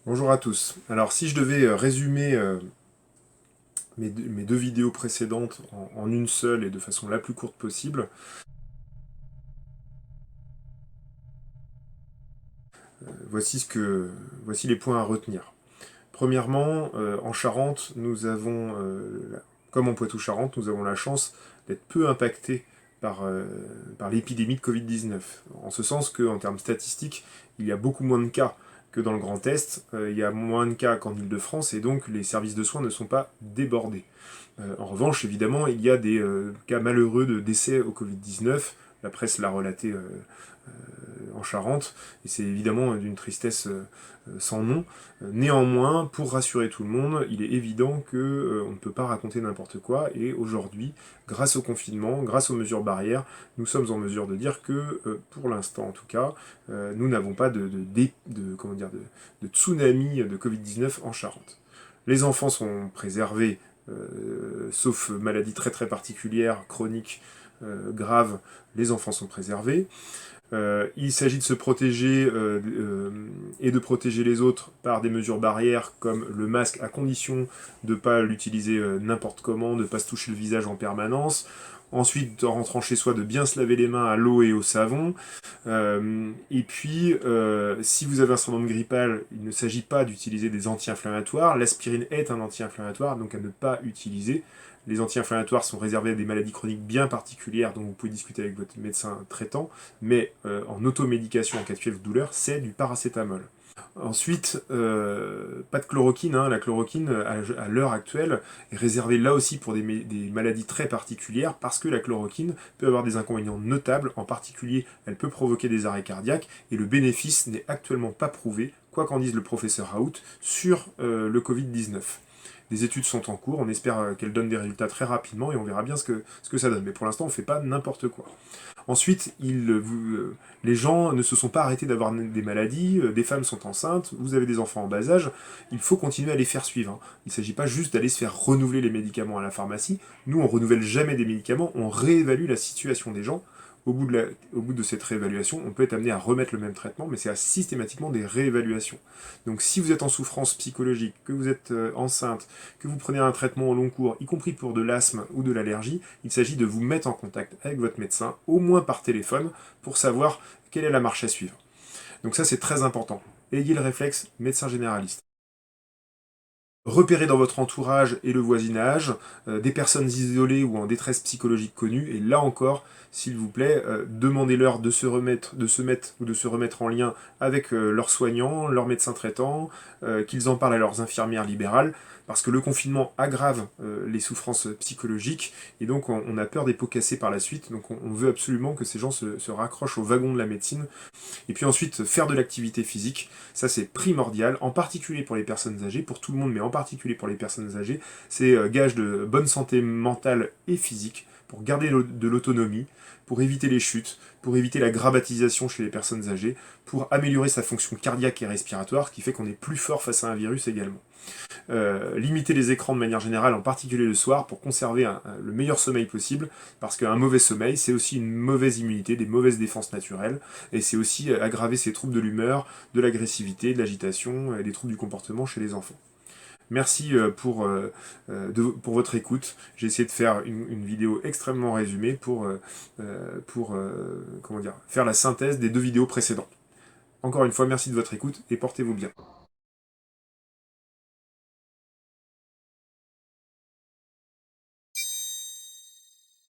Bonjour à tous. Alors si je devais résumer mes deux vidéos précédentes en une seule et de façon la plus courte possible, voici les points à retenir. Premièrement, en Charente, comme en Poitou-Charentes, nous avons la chance d'être peu impactés par l'épidémie de Covid-19. En ce sens qu'en termes statistiques, il y a beaucoup moins de cas que dans le Grand Est, il y a moins de cas qu'en Île-de-France, et donc les services de soins ne sont pas débordés. En revanche, évidemment, il y a des cas malheureux de décès au Covid-19. La presse l'a relaté en Charente, et c'est évidemment d'une tristesse sans nom. Néanmoins, pour rassurer tout le monde, il est évident que on ne peut pas raconter n'importe quoi, et aujourd'hui, grâce au confinement, grâce aux mesures barrières, nous sommes en mesure de dire que, pour l'instant en tout cas, nous n'avons pas de tsunami de Covid-19 en Charente. Les enfants sont préservés, sauf maladie très très particulière, chronique, grave, les enfants sont préservés. Il s'agit de se protéger et de protéger les autres par des mesures barrières comme le masque, à condition de ne pas l'utiliser n'importe comment, de ne pas se toucher le visage en permanence. Ensuite, en rentrant chez soi, de bien se laver les mains à l'eau et au savon. Et puis, si vous avez un syndrome grippal, il ne s'agit pas d'utiliser des anti-inflammatoires. L'aspirine est un anti-inflammatoire, donc à ne pas utiliser. Les anti-inflammatoires sont réservés à des maladies chroniques bien particulières, dont vous pouvez discuter avec votre médecin traitant, mais en automédication en cas de fièvre ou de douleur, c'est du paracétamol. Ensuite, pas de chloroquine. La chloroquine, à l'heure actuelle, est réservée là aussi pour des maladies très particulières, parce que la chloroquine peut avoir des inconvénients notables. En particulier, elle peut provoquer des arrêts cardiaques, et le bénéfice n'est actuellement pas prouvé, quoi qu'en dise le professeur Raoult, sur le Covid-19. Des études sont en cours, on espère qu'elles donnent des résultats très rapidement, et on verra bien ce que ça donne. Mais pour l'instant, on ne fait pas n'importe quoi. Ensuite, les gens ne se sont pas arrêtés d'avoir des maladies, des femmes sont enceintes, vous avez des enfants en bas âge, il faut continuer à les faire suivre. Il ne s'agit pas juste d'aller se faire renouveler les médicaments à la pharmacie. Nous, on renouvelle jamais des médicaments, on réévalue la situation des gens. Au bout de cette réévaluation, on peut être amené à remettre le même traitement, mais c'est systématiquement des réévaluations. Donc si vous êtes en souffrance psychologique, que vous êtes enceinte, que vous prenez un traitement au long cours, y compris pour de l'asthme ou de l'allergie, il s'agit de vous mettre en contact avec votre médecin, au moins par téléphone, pour savoir quelle est la marche à suivre. Donc ça, c'est très important. Ayez le réflexe médecin généraliste. Repérez dans votre entourage et le voisinage des personnes isolées ou en détresse psychologique connue, et là encore, s'il vous plaît, demandez-leur de se mettre ou de se remettre en lien avec leurs soignants, leurs médecins traitants, qu'ils en parlent à leurs infirmières libérales, parce que le confinement aggrave les souffrances psychologiques, et donc on a peur des pots cassés par la suite, donc on veut absolument que ces gens se raccrochent au wagon de la médecine. Et puis ensuite, faire de l'activité physique, ça c'est primordial, en particulier pour les personnes âgées, pour tout le monde, mais en particulier pour les personnes âgées. C'est gage de bonne santé mentale et physique, pour garder de l'autonomie, pour éviter les chutes, pour éviter la grabbatisation chez les personnes âgées, pour améliorer sa fonction cardiaque et respiratoire, ce qui fait qu'on est plus fort face à un virus également. Limiter les écrans de manière générale, en particulier le soir, pour conserver le meilleur sommeil possible, parce qu'un mauvais sommeil, c'est aussi une mauvaise immunité, des mauvaises défenses naturelles, et c'est aussi aggraver ces troubles de l'humeur, de l'agressivité, de l'agitation, et des troubles du comportement chez les enfants. Merci pour votre écoute. J'ai essayé de faire une vidéo extrêmement résumée pour faire la synthèse des deux vidéos précédentes. Encore une fois, merci de votre écoute et portez-vous bien.